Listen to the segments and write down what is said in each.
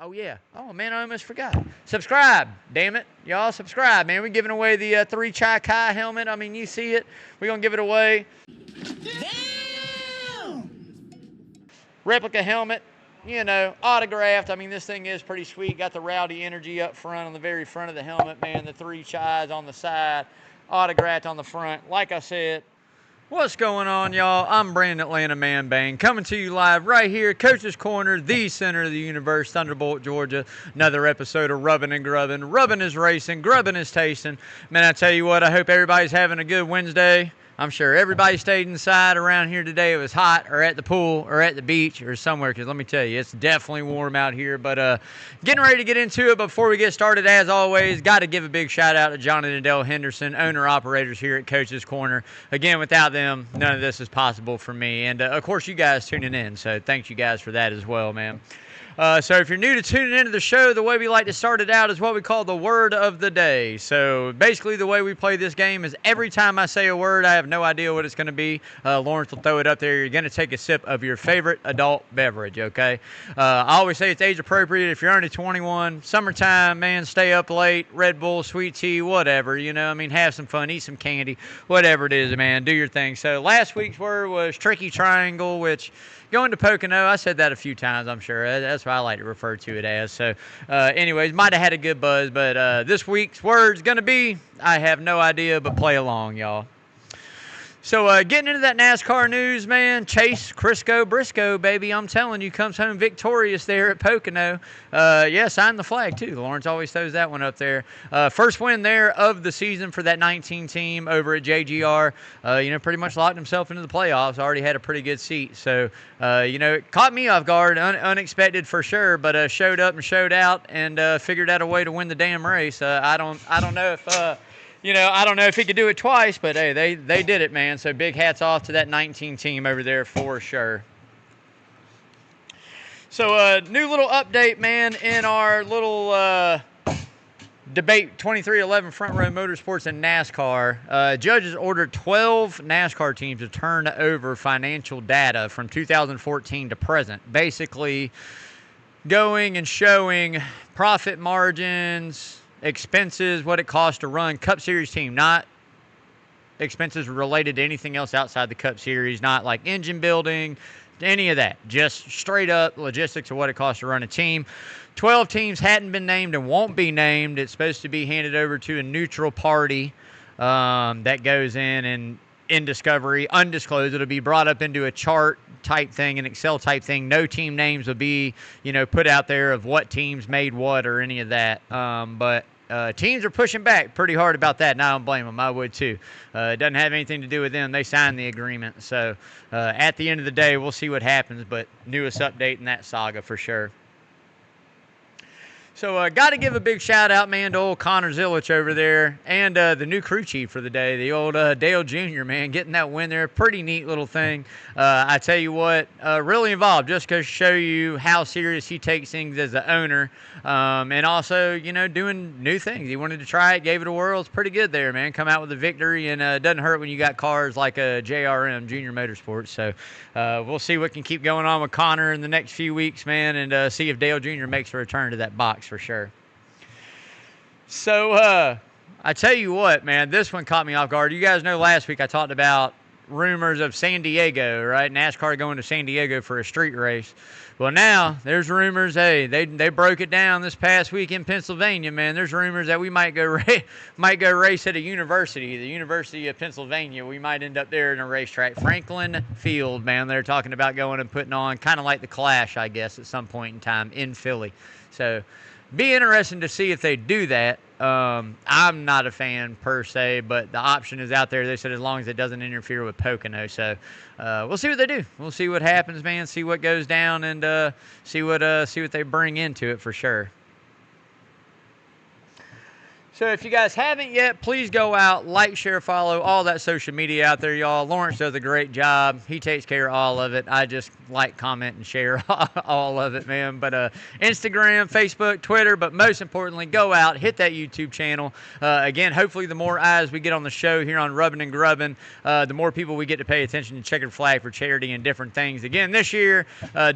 Oh, yeah. Oh, man, I almost forgot. Subscribe. Damn it. Y'all subscribe, man. We're giving away the 3 Chai Kai helmet. I mean, you see it. We're going to give it away. Damn! Replica helmet. You know, autographed. I mean, this thing is pretty sweet. Got the Rowdy Energy up front on the very front of the helmet, man. The 3 Chais on the side. Autographed on the front. Like I said, what's going on, y'all? I'm Brandon Atlanta Man Bang, coming to you live right here, Coach's Corner, the center of the universe, Thunderbolt, Georgia. Another episode of Rubbin' and Grubbin'. Rubbin' is racing, grubbin' is tasting. Man, I tell you what, I hope everybody's having a good Wednesday. I'm sure everybody stayed inside around here today. It was hot, or at the pool, or at the beach, or somewhere, because let me tell you, it's definitely warm out here. But getting ready to get into it. Before we get started, as always, got to give a big shout out to John and Adele Henderson, owner-operators here at Coach's Corner. Again, without them, none of this is possible for me. And, of course, you guys tuning in, so thanks you guys for that as well, man. So if you're new to tuning into the show, the way we like to start it out is what we call the word of the day. So basically the way we play this game is every time I say a word, I have no idea what it's going to be. Lawrence will throw it up there. You're going to take a sip of your favorite adult beverage, okay? I always say it's age appropriate. If you're under 21, summertime, man, stay up late, Red Bull, sweet tea, whatever, you know. I mean, have some fun, eat some candy, whatever it is, man, do your thing. So last week's word was tricky triangle, which... going to Pocono, I said that a few times, I'm sure. That's what I like to refer to it as. So, anyways, might have had a good buzz, but this week's word's going to be, I have no idea, but play along, y'all. So, getting into that NASCAR news, man, Chase Crisco Briscoe, baby, I'm telling you, comes home victorious there at Pocono. Yeah, signed the flag, too. Lawrence always throws that one up there. First win there of the season for that 19 team over at JGR. You know, pretty much locked himself into the playoffs. Already had a pretty good seat. So, you know, it caught me off guard, unexpected for sure, but showed up and showed out and figured out a way to win the damn race. I don't know if... you know, I don't know if he could do it twice, but hey, they did it, man. So big hats off to that 19 team over there for sure. So new little update, man, in our little debate 2311 Front Row Motorsports and NASCAR. Judges ordered 12 NASCAR teams to turn over financial data from 2014 to present, basically going and showing profit margins, expenses, what it costs to run Cup Series team, not expenses related to anything else outside the Cup Series, not like engine building, any of that. Just straight up logistics of what it costs to run a team. 12 teams hadn't been named and won't be named. It's supposed to be handed over to a neutral party that goes in and in discovery, undisclosed. It'll be brought up into a chart type thing, an Excel type thing. No team names will be, you know, put out there of what teams made what or any of that. But teams are pushing back pretty hard about that, and I don't blame them. I would too. It doesn't have anything to do with them. They signed the agreement. So at the end of the day, we'll see what happens, but newest update in that saga for sure. So got to give a big shout out, man, to old Connor Zilich over there and the new crew chief for the day, the old Dale Jr., man, getting that win there. Pretty neat little thing. I tell you what, really involved just to show you how serious he takes things as the owner and also, you know, doing new things. He wanted to try it, gave it a whirl. It's pretty good there, man. Come out with a victory, and it doesn't hurt when you got cars like a JRM, Junior Motorsports. So we'll see what can keep going on with Connor in the next few weeks, man, and see if Dale Jr. makes a return to that box for sure. So, I tell you what, man, this one caught me off guard. You guys know last week I talked about rumors of San Diego, right? NASCAR going to San Diego for a street race. Well, now there's rumors, hey, they broke it down this past week in Pennsylvania, man. There's rumors that we might go race at a university, the University of Pennsylvania. We might end up there in a racetrack. Franklin Field, man, they're talking about going and putting on kind of like the Clash, I guess, at some point in time in Philly. So, be interesting to see if they do that. I'm not a fan per se, but the option is out there. They said as long as it doesn't interfere with Pocono. So we'll see what they do. We'll see what happens, man. See what goes down and see what they bring into it for sure. So if you guys haven't yet, please go out, like, share, follow, all that social media out there, y'all. Lawrence does a great job. He takes care of all of it. I just like, comment, and share all of it, man. But Instagram, Facebook, Twitter, but most importantly, go out, hit that YouTube channel. Again, hopefully the more eyes we get on the show here on Rubbin' and Grubbin', the more people we get to pay attention to Checkered Flag for charity and different things. Again, this year,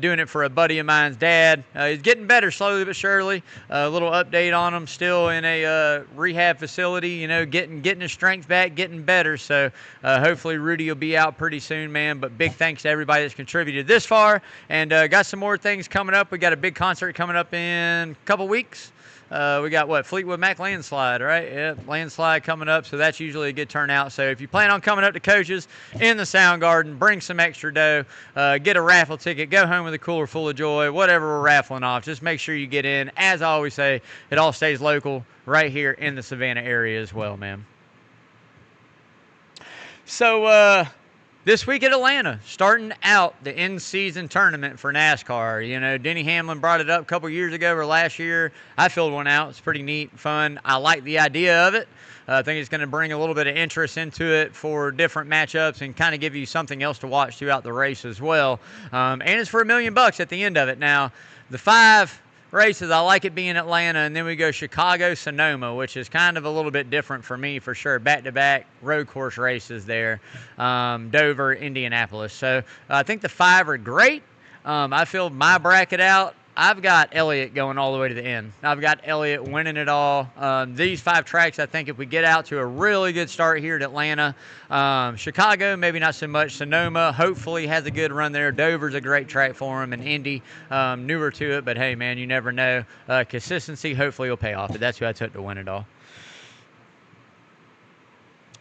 doing it for a buddy of mine's dad. He's getting better slowly but surely. A little update on him, still in a rehab facility, you know, getting his strength back, getting better. So hopefully Rudy will be out pretty soon, man. But big thanks to everybody that's contributed this far, and got some more things coming up. We got a big concert coming up in a couple weeks. We got Fleetwood Mac Landslide, right? Yeah, Landslide coming up, so that's usually a good turnout. So if you plan on coming up to Coach's in the Sound Garden, bring some extra dough, get a raffle ticket, go home with a cooler full of joy, whatever we're raffling off. Just make sure you get in. As I always say, it all stays local right here in the Savannah area as well, man. So, this week at Atlanta, starting out the in-season tournament for NASCAR. You know, Denny Hamlin brought it up a couple years ago or last year. I filled one out. It's pretty neat, fun. I like the idea of it. I think it's going to bring a little bit of interest into it for different matchups and kind of give you something else to watch throughout the race as well. And it's for $1 million at the end of it. Now, the 5 races, I like it being Atlanta, and then we go Chicago, Sonoma, which is kind of a little bit different for me for sure. Back-to-back road course races there, Dover, Indianapolis. So I think the 5 are great. I filled my bracket out. I've got Elliott going all the way to the end. I've got Elliott winning it all. These 5 tracks, I think if we get out to a really good start here at Atlanta, Chicago, maybe not so much. Sonoma, hopefully has a good run there. Dover's a great track for him, and Indy, newer to it, but hey, man, you never know. Consistency hopefully will pay off, but that's who I took to win it all.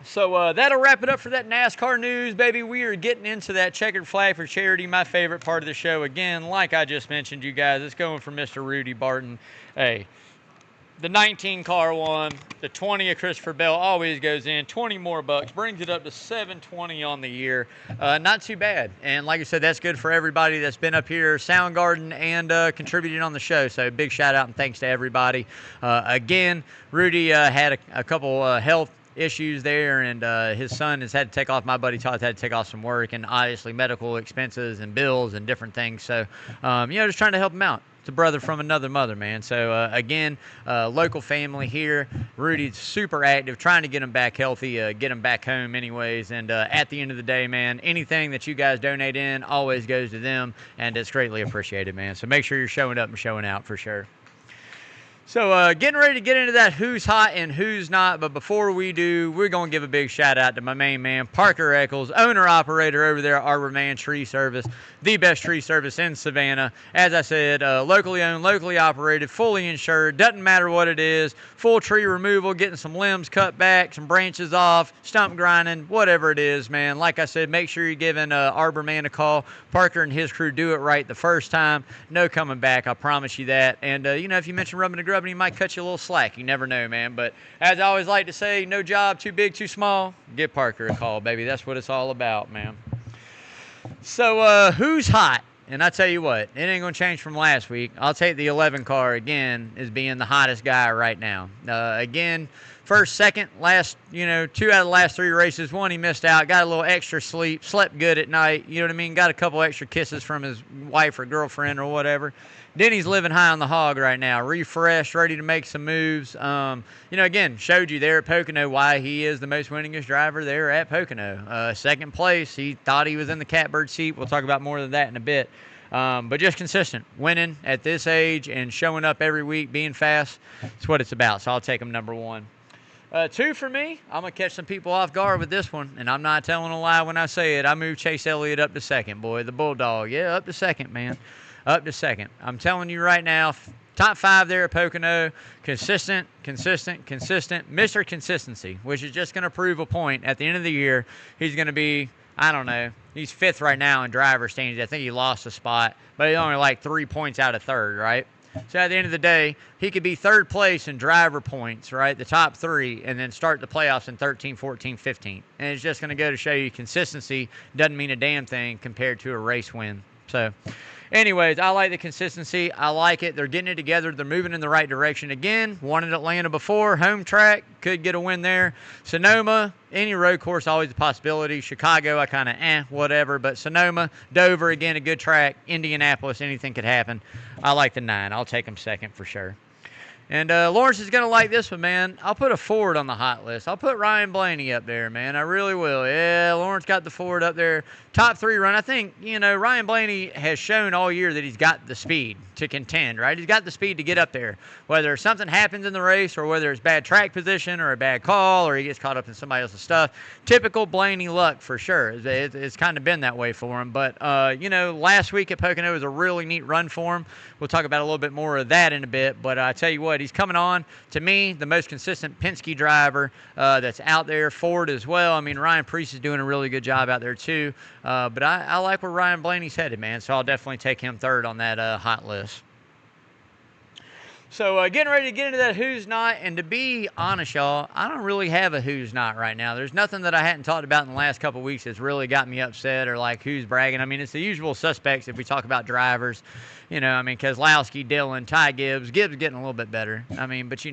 So that'll wrap it up for that NASCAR news, baby. We are getting into that Checkered Flag for charity, my favorite part of the show. Again, like I just mentioned, you guys, it's going for Mr. Rudy Barton. Hey, the 19 car one, the 20 of Christopher Bell always goes in. 20 more bucks, brings it up to $720 on the year. Not too bad. And like I said, that's good for everybody that's been up here, Soundgarden, and contributed on the show. So big shout out and thanks to everybody. Again, Rudy had a couple health issues there, and his son has had to take off. My buddy Todd had to take off some work, and obviously medical expenses and bills and different things. So, just trying to help him out. It's a brother from another mother, man. So, again, local family here. Rudy's super active, trying to get him back healthy, get him back home anyways. And at the end of the day, man, anything that you guys donate in always goes to them, and it's greatly appreciated, man. So make sure you're showing up and showing out for sure. So getting ready to get into that who's hot and who's not, but before we do, we're going to give a big shout out to my main man, Parker Eccles, owner-operator over there at Arbor Man Tree Service, the best tree service in Savannah. As I said, locally owned, locally operated, fully insured, doesn't matter what it is, full tree removal, getting some limbs cut back, some branches off, stump grinding, whatever it is, man. Like I said, make sure you're giving Arbor Man a call. Parker and his crew do it right the first time. No coming back, I promise you that. And, if you mention Rubbin' and Grubbin', he might cut you a little slack. You never know, man. But as I always like to say, no job too big, too small. Give Parker a call, baby. That's what it's all about, man. So who's hot? And I tell you what, it ain't going to change from last week. I'll take the 11 car again as being the hottest guy right now. Again, first, second, last, 2 out of the last 3 races. One, he missed out, got a little extra sleep, slept good at night, you know what I mean? Got a couple extra kisses from his wife or girlfriend or whatever. Denny's living high on the hog right now, refreshed, ready to make some moves. Again, showed you there at Pocono why he is the most winningest driver there at Pocono. Second place, he thought he was in the catbird seat. We'll talk about more than that in a bit. But just consistent, winning at this age and showing up every week, being fast, that's what it's about. So I'll take him number 1. 2 for me, I'm going to catch some people off guard with this one, and I'm not telling a lie when I say it. I moved Chase Elliott up to second, boy, the Bulldog. Yeah, up to second, man. Up to second. I'm telling you right now, top 5 there at Pocono, consistent, Mr. Consistency, which is just going to prove a point. At the end of the year, he's going to be, I don't know, he's 5th right now in driver standings. I think he lost a spot, but he's only like 3 points out of 3rd, right? So at the end of the day, he could be 3rd place in driver points, right, the top 3, and then start the playoffs in 13, 14, 15. And it's just going to go to show you consistency doesn't mean a damn thing compared to a race win. So, anyways, I like the consistency. I like it. They're getting it together. They're moving in the right direction. Again, won at Atlanta before. Home track. Could get a win there. Sonoma, any road course, always a possibility. Chicago, I kind of whatever. But Sonoma, Dover, again, a good track. Indianapolis, anything could happen. I like the 9. I'll take them second for sure. And Lawrence is going to like this one, man. I'll put a Ford on the hot list. I'll put Ryan Blaney up there, man. I really will. Yeah, Lawrence got the Ford up there. Top 3 run. I think, Ryan Blaney has shown all year that he's got the speed to contend, right? He's got the speed to get up there. Whether something happens in the race or whether it's bad track position or a bad call or he gets caught up in somebody else's stuff. Typical Blaney luck for sure. It's kind of been that way for him. But, last week at Pocono was a really neat run for him. We'll talk about a little bit more of that in a bit. But I tell you what, he's coming on, to me, the most consistent Penske driver that's out there. Ford as well. I mean, Ryan Preece is doing a really good job out there too. But I like where Ryan Blaney's headed, man. So I'll definitely take him third on that hot list. So getting ready to get into that who's not. And to be honest, y'all, I don't really have a who's not right now. There's nothing that I hadn't talked about in the last couple of weeks that's really got me upset or like who's bragging. I mean, it's the usual suspects if we talk about drivers. Keselowski, Dillon, Ty Gibbs. Gibbs getting a little bit better. I mean, but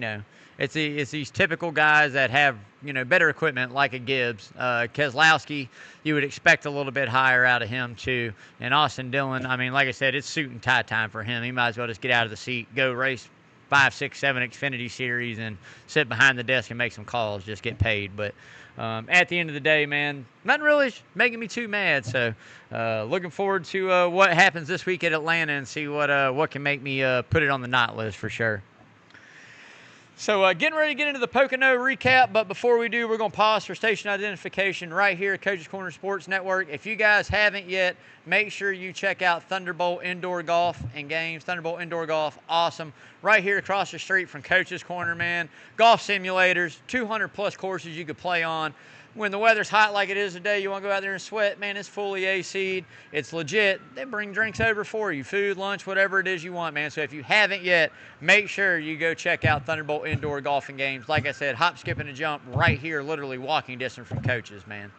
it's these typical guys that have, better equipment like a Gibbs. Keselowski, you would expect a little bit higher out of him too. And Austin Dillon, I mean, like I said, it's suit and tie time for him. He might as well just get out of the seat, go race 5, 6, 7 Xfinity Series and sit behind the desk and make some calls, just get paid. But at the end of the day, man, nothing really making me too mad. So looking forward to what happens this week at Atlanta and see what can make me put it on the not list for sure. So getting ready to get into the Pocono recap, but before we do, we're going to pause for station identification right here at Coach's Corner Sports Network. If you guys haven't yet, make sure you check out Thunderbolt Indoor Golf and Games. Thunderbolt Indoor Golf, awesome. Right here across the street from Coach's Corner, man. Golf simulators, 200-plus courses you could play on. When the weather's hot like it is today, you want to go out there and sweat, man, it's fully AC'd. It's legit. They bring drinks over for you, food, lunch, whatever it is you want, man. So if you haven't yet, make sure you go check out Thunderbolt Indoor Golf and Games. Like I said, hop, skip, and a jump right here, literally walking distance from Coach's, man.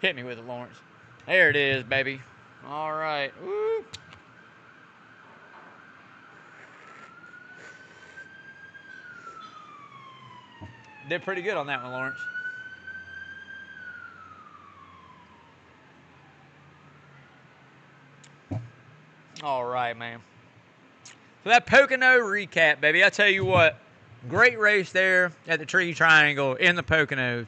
Hit me with it, Lawrence. There it is, baby. All right. Woo. Did pretty good on that one, Lawrence. All right, man. So that Pocono recap, baby. I tell you what, great race there at the Tree Triangle in the Pocono.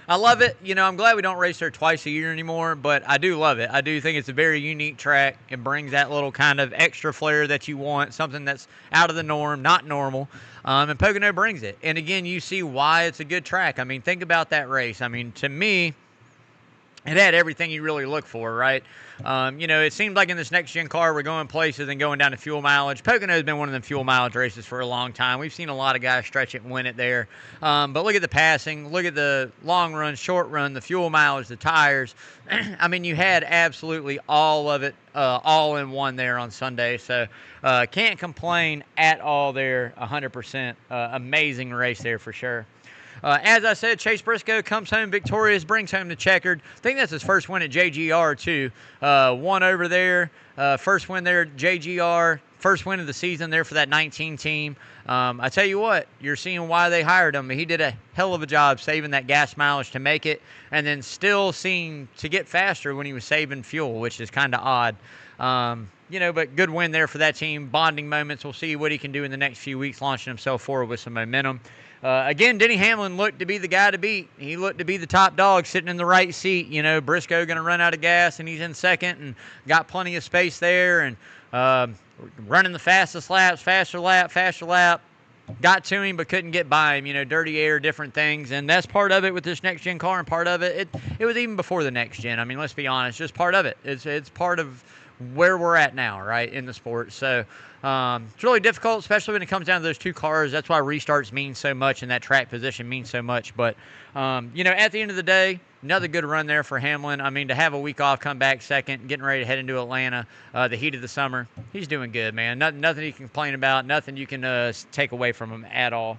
I love it. I'm glad we don't race there twice a year anymore, but I do love it. I do think it's a very unique track. It brings that little kind of extra flair that you want, something that's out of the norm, not normal. And Pocono brings it. And again, you see why it's a good track. I mean, think about that race. I mean, to me, it had everything you really look for, right? It seemed like in this next-gen car, we're going places and going down to fuel mileage. Pocono has been one of them fuel mileage races for a long time. We've seen a lot of guys stretch it and win it there. But look at the passing. Look at the long run, short run, the fuel mileage, the tires. I mean, you had absolutely all of it all in one there on Sunday. So can't complain at all there, 100%. Amazing race there for sure. As I said, Chase Briscoe comes home victorious, brings home the checkered. I think that's his first win at JGR, too. Won over there. First win there at JGR. First win of the season there for that 19 team. I tell you what, you're seeing why they hired him. He did a hell of a job saving that gas mileage to make it, and then still seemed to get faster when he was saving fuel, which is kind of odd. But good win there for that team. Bonding moments. We'll see what he can do in the next few weeks, launching himself forward with some momentum. Again, Denny Hamlin looked to be the guy to beat. He looked to be the top dog sitting in the right seat. Briscoe going to run out of gas, and he's in second and got plenty of space there and running the fastest laps, faster lap. Got to him but couldn't get by him. Dirty air, different things. And that's part of it with this next-gen car, and part of it was even before the next gen. I mean, let's be honest, just part of it. It's part of where we're at now, right, in the sport. So it's really difficult, especially when it comes down to those two cars. That's why restarts mean so much and that track position means so much. But, at the end of the day, another good run there for Hamlin. I mean, to have a week off, come back second, getting ready to head into Atlanta, the heat of the summer, he's doing good, man. Nothing you can complain about, nothing you can take away from him at all.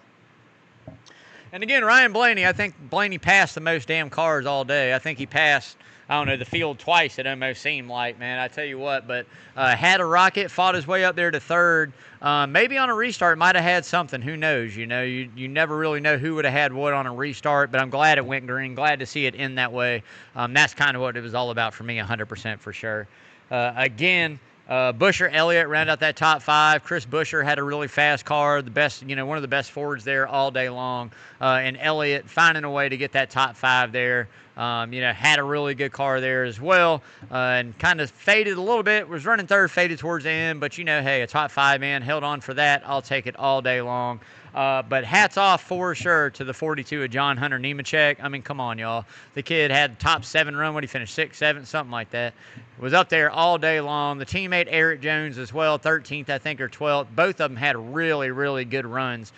And again, Ryan Blaney, I think Blaney passed the most damn cars all day. I think he passed I don't know, the field twice, it almost seemed like, man. I tell you what, but had a rocket, fought his way up there to third. Maybe on a restart might have had something. Who knows? You know, you never really know who would have had what on a restart, but I'm glad it went green. Glad to see it end that way. That's kind of what it was all about for me, 100% for sure. Again, Busher, Elliott round out that top 5. Chris Busher had a really fast car, the best, you know, one of the best Fords there all day long. And Elliott finding a way to get that top 5 there. You know, had a really good car there as well, and kind of faded a little bit. Was running third, faded towards the end, but you know, hey, a top 5 man held on for that. I'll take it all day long. But hats off for sure to the 42 of John Hunter Nemechek. I mean, come on, y'all. The kid had top 7 run. What did he finish? 6th, 7th, something like that. Was up there all day long. The teammate Eric Jones as well, 13th, I think, or 12th. Both of them had really, really good runs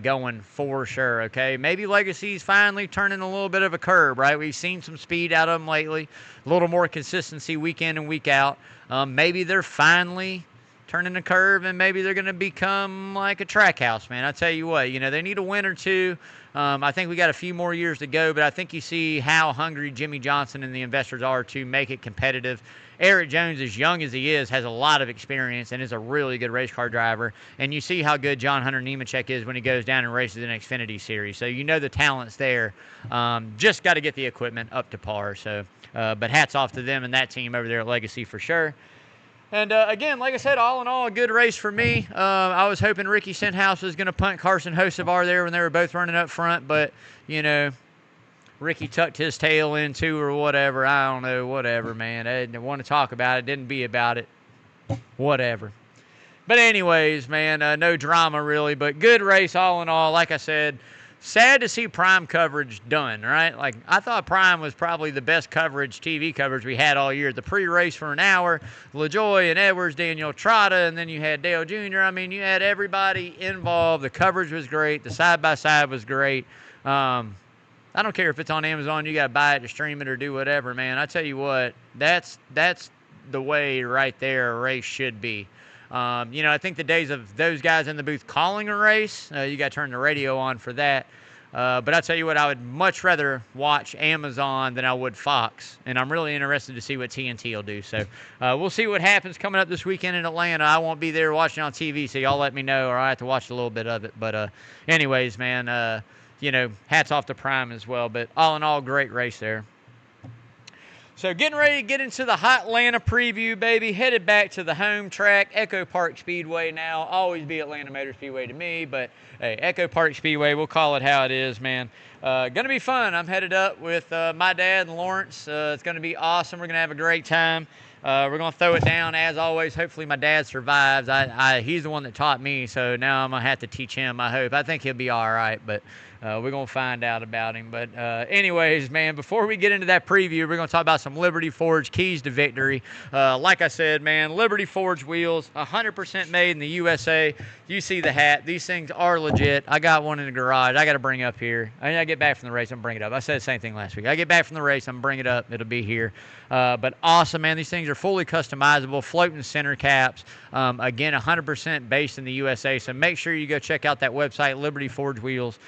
going for sure, okay? Maybe Legacy's finally turning a little bit of a curve, right? We've seen some speed out of them lately, a little more consistency week in and week out. Maybe they're finally turning the curve, and maybe they're going to become like a track house, man. I tell you what, you know, they need a win or two. I think we got a few more years to go, but I think you see how hungry Jimmy Johnson and the investors are to make it competitive. Eric Jones, as young as he is, has a lot of experience and is a really good race car driver. And you see how good John Hunter Nemechek is when he goes down and races an Xfinity Series. So you know the talent's there. Just got to get the equipment up to par. So, but hats off to them and that team over there at Legacy for sure. And again, like I said, all in all, a good race for me. I was hoping Ricky Stenhouse was going to punt Carson Hocevar there when they were both running up front, but, you know, Ricky tucked his tail in too or whatever. I don't know, whatever, man. I didn't want to talk about it, didn't be about it. Whatever. But anyways, man, no drama really, but good race all in all. Like I said, sad to see Prime coverage done, right? Like, I thought Prime was probably the best coverage, TV coverage we had all year. The pre-race for an hour, LaJoy and Edwards, Daniel Trotta, and then you had Dale Jr. I mean, you had everybody involved. The coverage was great. The side-by-side was great. I don't care if it's on Amazon. You got to buy it to stream it or do whatever, man. I tell you what, that's the way right there a race should be. You know, I think the days of those guys in the booth calling a race, you got to turn the radio on for that. But I tell you what, I would much rather watch Amazon than I would Fox. And I'm really interested to see what TNT will do. So we'll see what happens coming up this weekend in Atlanta. I won't be there watching on TV, so y'all let me know, or I have to watch a little bit of it. But anyways, man, you know, hats off to Prime as well. But all in all, great race there. So getting ready to get into the Hot Atlanta preview, baby. Headed back to the home track, EchoPark Speedway now. Always be Atlanta Motor Speedway to me, but hey, EchoPark Speedway, we'll call it how it is, man. Going to be fun. I'm headed up with my dad and Lawrence. It's going to be awesome. We're going to have a great time. We're going to throw it down, as always. Hopefully my dad survives. He's the one that taught me, so now I'm going to have to teach him, I hope. I think he'll be all right, but we're going to find out about him. But anyways, man, before we get into that preview, we're going to talk about some Liberty Forge keys to victory. Like I said, man, Liberty Forge wheels, 100% made in the USA. You see the hat. These things are legit. I got one in the garage. I got to bring up here. I get back from the race, I'm bring it up. I said the same thing last week. I get back from the race, I'm bring it up. It'll be here. But awesome, man. These things are fully customizable, floating center caps. Again, 100% based in the USA. So make sure you go check out that website, Liberty Forge Wheels.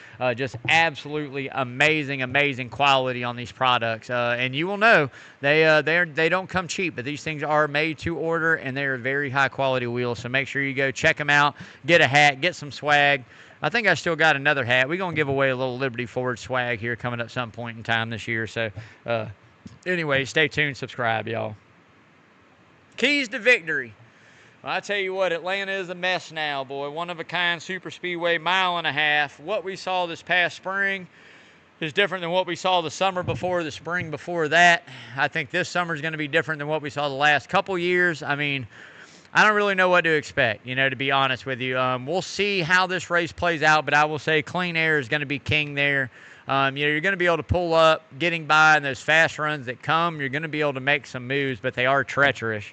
Just absolutely amazing, amazing quality on these products. And you will know they don't come cheap, but these things are made to order, and they're very high quality wheels. So make sure you go check them out, get a hat, get some swag. I think I still got another hat. We're going to give away a little Liberty Forge swag here coming up some point in time this year. So anyway, stay tuned, subscribe, y'all. Keys to victory. Well, I tell you what, Atlanta is a mess now, boy. One-of-a-kind super speedway, 1.5 miles. What we saw this past spring is different than what we saw the summer before, the spring before that. I think this summer is going to be different than what we saw the last couple years. I mean, I don't really know what to expect, you know, to be honest with you. We'll see how this race plays out, but I will say clean air is going to be king there. You know, you're going to be able to pull up, getting by in those fast runs that come. You're going to be able to make some moves, but they are treacherous.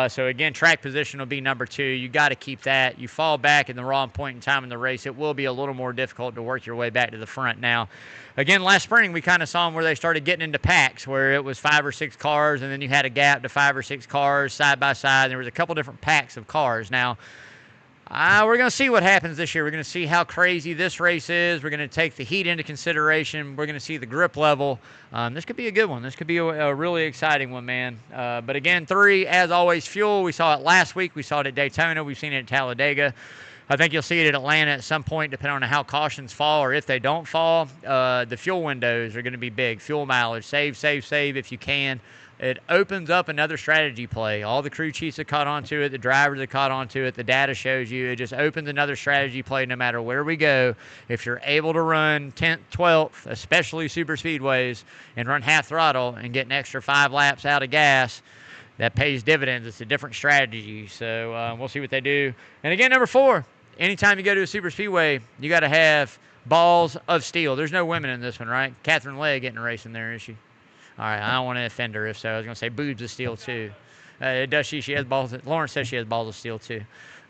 So, again, track position will be number 2. You got to keep that. You fall back in the wrong point in time in the race, it will be a little more difficult to work your way back to the front. Now, again, last spring we kind of saw them where they started getting into packs where it was 5 or 6 cars, and then you had a gap to 5 or 6 cars side by side. There was a couple different packs of cars. Now, We're going to see what happens this year. We're going to see how crazy this race is. We're going to take the heat into consideration. We're going to see the grip level. This could be a good one. This could be a really exciting one, man. But again, 3, as always, fuel. We saw it last week. We saw it at Daytona. We've seen it at Talladega. I think you'll see it at Atlanta at some point, depending on how cautions fall or if they don't fall. The fuel windows are going to be big. Fuel mileage. Save if you can. It opens up another strategy play. All the crew chiefs have caught on to it. The drivers have caught on to it. The data shows you. It just opens another strategy play no matter where we go. If you're able to run 10th, 12th, especially super speedways, and run half throttle and get an extra 5 laps out of gas, that pays dividends. It's a different strategy. So we'll see what they do. And again, number 4, anytime you go to a super speedway, you got to have balls of steel. There's no women in this one, right? Catherine Legg getting a race in there, is she? All right, I don't want to offend her if so. I was going to say boobs of steel, too. Does she? She has balls. Lauren says she has balls of steel, too.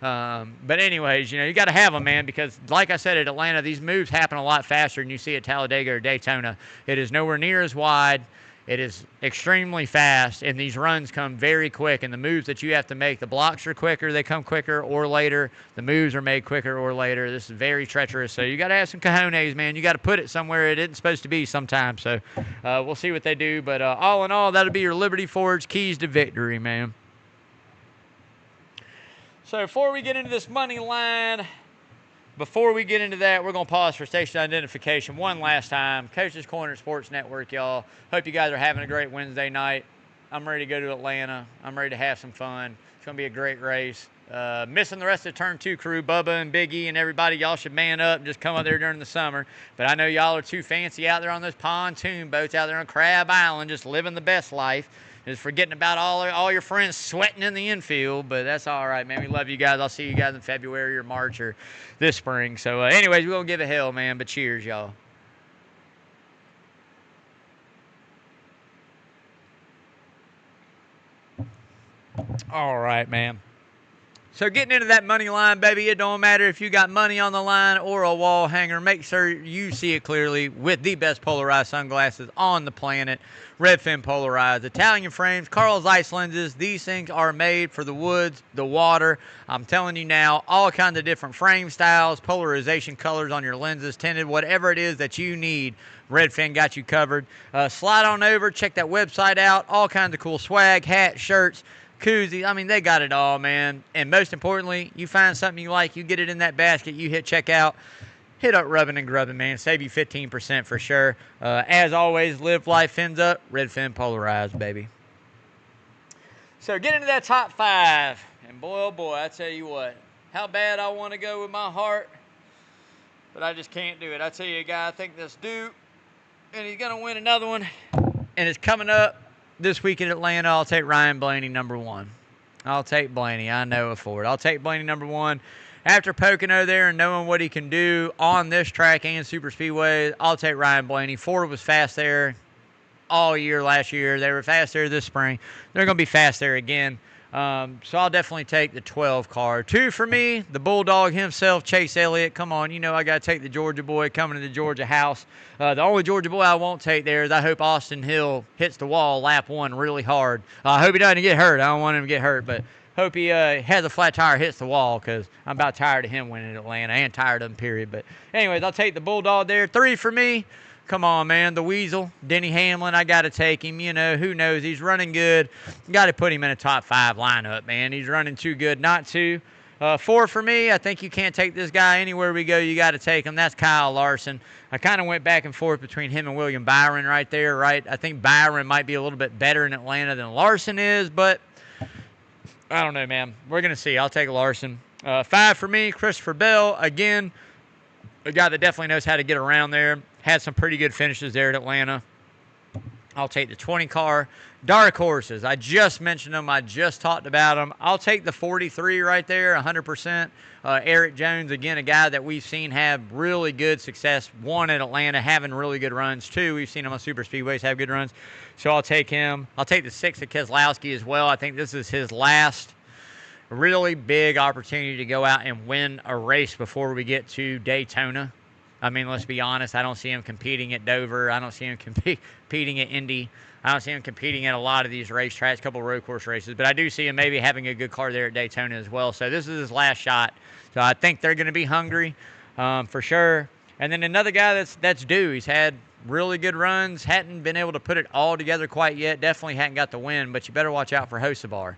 But anyways, you got to have them, man, because like I said, at Atlanta, these moves happen a lot faster than you see at Talladega or Daytona. It is nowhere near as wide. It is extremely fast, and these runs come very quick, and the moves that you have to make, the blocks are quicker, they come quicker or later. The moves are made quicker or later. This is very treacherous, so you got to have some cojones, man. You got to put it somewhere it isn't supposed to be sometimes, so we'll see what they do. But all in all, that'll be your Liberty Forge keys to victory, man. So before we get into this money line, before we get into that, we're going to pause for station identification one last time. Coach's Corner Sports Network, y'all. Hope you guys are having a great Wednesday night. I'm ready to go to Atlanta. I'm ready to have some fun. It's going to be a great race. Missing the rest of the Turn 2 crew, Bubba and Big E and everybody. Y'all should man up and just come out there during the summer. But I know y'all are too fancy out there on those pontoon boats out there on Crab Island, just living the best life. Just forgetting about all your friends sweating in the infield, but that's all right, man. We love you guys. I'll see you guys in February or March or this spring. So, anyways, we're going to give it hell, man, but cheers, y'all. All right, man. So getting into that money line, baby, it don't matter if you got money on the line or a wall hanger. Make sure you see it clearly with the best polarized sunglasses on the planet. Redfin Polarized. Italian frames, Carl Zeiss lenses. These things are made for the woods, the water. I'm telling you now, all kinds of different frame styles, polarization colors on your lenses, tinted, whatever it is that you need. Redfin got you covered. Slide on over, check that website out. All kinds of cool swag, hats, shirts, koozies. I mean, they got it all, man. And most importantly, you find something you like, you get it in that basket, you hit checkout, hit up Rubbin' and Grubbin', man. Save you 15% for sure. As always, live life fins up. Redfin Polarized, baby. So get into that top 5. And boy, oh boy, I tell you what, how bad I want to go with my heart, but I just can't do it. I tell you, a guy I think that's due, and he's going to win another one, and it's coming up this week in Atlanta. I'll take Ryan Blaney number 1. I'll take Blaney. I know it for it. I'll take Blaney number 1. After Pocono there and knowing what he can do on this track and super speedway, I'll take Ryan Blaney. Ford was fast there all year last year. They were fast there this spring. They're going to be fast there again. So I'll definitely take the 12 car. 2 for me, the Bulldog himself, Chase Elliott. Come on, I got to take the Georgia boy coming to the Georgia house. The only Georgia boy I won't take there is I hope Austin Hill hits the wall lap 1 really hard. I hope he doesn't get hurt. I don't want him to get hurt, but hope he has a flat tire, hits the wall, because I'm about tired of him winning at Atlanta and tired of him, period. But anyways, I'll take the Bulldog there. 3 for me. Come on, man. The Weasel, Denny Hamlin, I got to take him. Who knows? He's running good. Got to put him in a top 5 lineup, man. He's running too good not to. 4 for me. I think you can't take this guy anywhere we go. You got to take him. That's Kyle Larson. I kind of went back and forth between him and William Byron right there, right? I think Byron might be a little bit better in Atlanta than Larson is, but I don't know, man. We're going to see. I'll take Larson. 5 for me, Christopher Bell. Again, a guy that definitely knows how to get around there. Had some pretty good finishes there at Atlanta. I'll take the 20 car. Dark horses. I just mentioned them. I just talked about them. I'll take the 43 right there, 100%. Eric Jones, again, a guy that we've seen have really good success. 1 at Atlanta, having really good runs. 2, we've seen him on super speedways have good runs. So I'll take him. I'll take the 6 at Keselowski as well. I think this is his last really big opportunity to go out and win a race before we get to Daytona. I mean, let's be honest. I don't see him competing at Dover. I don't see him competing at Indy. I don't see him competing at a lot of these racetracks, a couple of road course races. But I do see him maybe having a good car there at Daytona as well. So this is his last shot. So I think they're going to be hungry for sure. And then another guy that's due. He's had really good runs. Hadn't been able to put it all together quite yet. Definitely hadn't got the win. But you better watch out for Hocevar.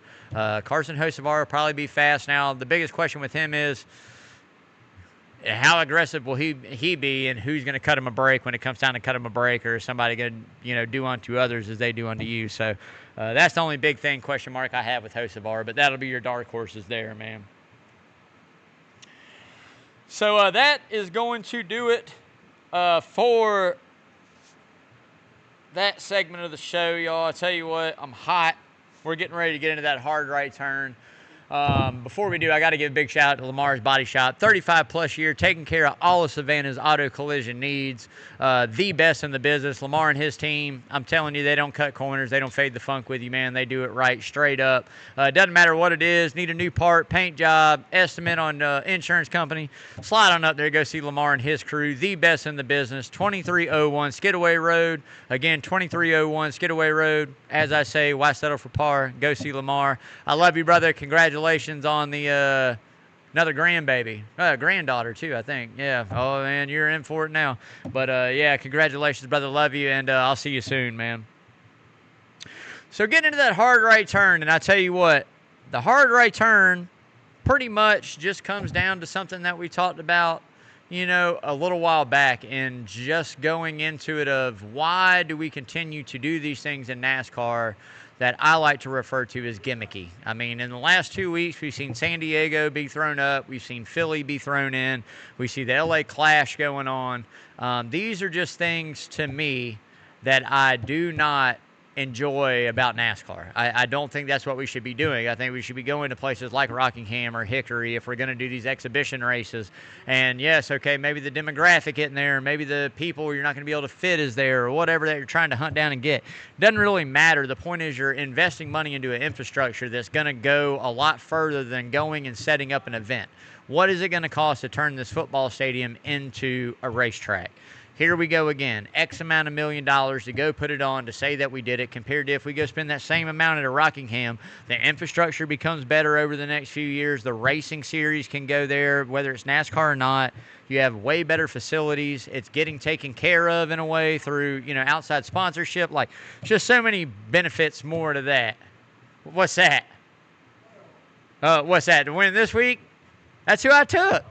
Carson Hocevar will probably be fast. Now, the biggest question with him is, how aggressive will he be, and who's going to cut him a break when it comes time to cut him a break, or is somebody going to do unto others as they do unto you? So that's the only big question mark I have with Hocevar, but that'll be your dark horses there, man. So that is going to do it for that segment of the show, y'all. I tell you what, I'm hot. We're getting ready to get into that hard right turn. Before we do, I got to give a big shout out to Lamar's Body Shop. 35 plus year, taking care of all of Savannah's auto collision needs. The best in the business. Lamar and his team, I'm telling you, they don't cut corners. They don't fade the funk with you, man. They do it right, straight up. Doesn't matter what it is. Need a new part, paint job, estimate on insurance company. Slide on up there. Go see Lamar and his crew. The best in the business. 2301 Skidaway Road. Again, 2301 Skidaway Road. As I say, why settle for par? Go see Lamar. I love you, brother. Congratulations on the another grandbaby, granddaughter too, I think. Yeah. Oh man, you're in for it now. But yeah, congratulations, brother. Love you, and I'll see you soon, man. So getting into that hard right turn, and I tell you what, the hard right turn pretty much just comes down to something that we talked about, a little while back, and just going into it of why do we continue to do these things in NASCAR that I like to refer to as gimmicky. I mean, in the last 2 weeks, we've seen San Diego be thrown up. We've seen Philly be thrown in. We see the LA Clash going on. These are just things to me that I do not enjoy about NASCAR. I don't think that's what we should be doing. I think we should be going to places like Rockingham or Hickory if we're going to do these exhibition races. And yes, okay, maybe the demographic isn't there, maybe the people you're not going to be able to fit is there, or whatever that you're trying to hunt down and get. Doesn't really matter. The point is you're investing money into an infrastructure that's going to go a lot further than going and setting up an event. What is it going to cost to turn this football stadium into a racetrack? Here we go again, X amount of $1 million to go put it on to say that we did it, compared to if we go spend that same amount at a Rockingham, the infrastructure becomes better over the next few years. The racing series can go there, whether it's NASCAR or not. You have way better facilities. It's getting taken care of in a way through, outside sponsorship. Like, just so many benefits more to that. What's that? What's that? To win this week? That's who I took.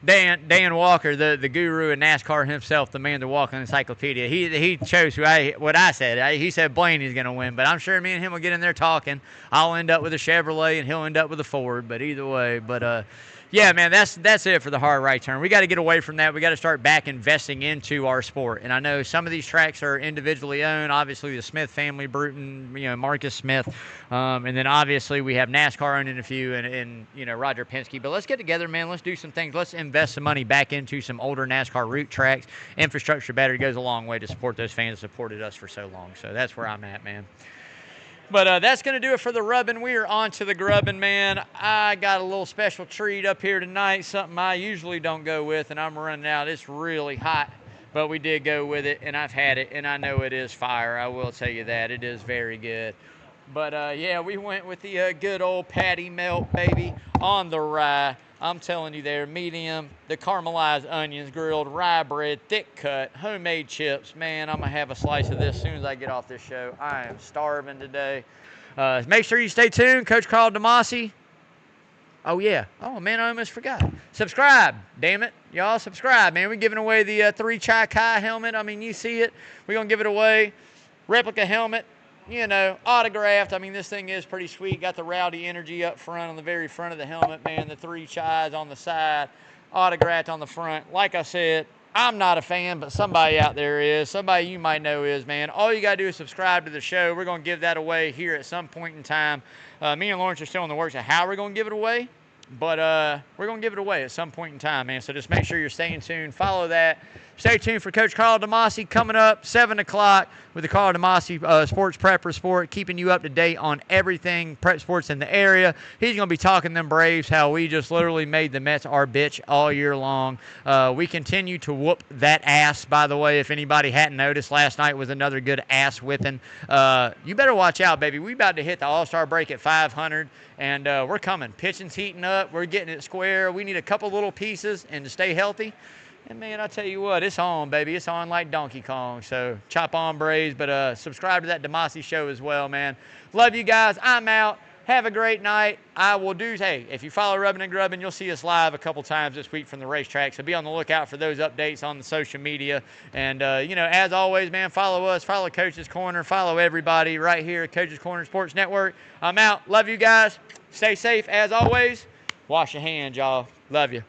Dan Walker, the guru of NASCAR himself, the man, the walking encyclopedia. He chose what I said. He said Blaney's going to win, but I'm sure me and him will get in there talking. I'll end up with a Chevrolet and he'll end up with a Ford, but either way. But yeah, man, that's it for the hard right turn. We got to get away from that. We got to start back investing into our sport. And I know some of these tracks are individually owned. Obviously, the Smith family, Bruton, Marcus Smith, and then obviously we have NASCAR owning a few, and Roger Penske. But let's get together, man. Let's do some things. Let's invest some money back into some older NASCAR route tracks. Infrastructure better goes a long way to support those fans that supported us for so long. So that's where I'm at, man. But that's going to do it for the rubbing. We are on to the grubbing, man. I got a little special treat up here tonight, something I usually don't go with, and I'm running out. It's really hot, but we did go with it, and I've had it, and I know it is fire. I will tell you that. It is very good. But, yeah, we went with the good old patty melt, baby, on the rye. I'm telling you there, medium, the caramelized onions, grilled rye bread, thick cut, homemade chips. Man, I'm going to have a slice of this as soon as I get off this show. I am starving today. Make sure you stay tuned. Coach Carl DeMasi. Oh, yeah. Oh, man, I almost forgot. Subscribe. Damn it. Y'all subscribe, man. We're giving away the 3 Chai Kai helmet. I mean, you see it. We're going to give it away. Replica helmet. Autographed. I mean, this thing is pretty sweet. Got the rowdy energy up front on the very front of the helmet, man. The 3 Chais on the side, autographed on the front. Like I said, I'm not a fan, but somebody out there is. Somebody you might know is, man. All you got to do is subscribe to the show. We're going to give that away here at some point in time. Me and Lawrence are still in the works of how we're going to give it away. But we're going to give it away at some point in time, man. So just make sure you're staying tuned. Follow that. Stay tuned for Coach Carl DeMasi coming up 7 o'clock with the Carl DeMasi Sports Prep Report, keeping you up to date on everything prep sports in the area. He's going to be talking them Braves, how we just literally made the Mets our bitch all year long. We continue to whoop that ass, by the way. If anybody hadn't noticed, last night was another good ass whipping. You better watch out, baby. We about to hit the All-Star break at 500, and we're coming. Pitching's heating up. We're getting it square. We need a couple little pieces and to stay healthy. And, man, I tell you what, it's on, baby. It's on like Donkey Kong. So chop on, Braves. But subscribe to that DeMasi show as well, man. Love you guys. I'm out. Have a great night. I will do, hey, if you follow Rubbin' and Grubbin', you'll see us live a couple times this week from the racetrack. So be on the lookout for those updates on the social media. And, as always, man, follow us. Follow Coach's Corner. Follow everybody right here at Coach's Corner Sports Network. I'm out. Love you guys. Stay safe as always. Wash your hands, y'all. Love you.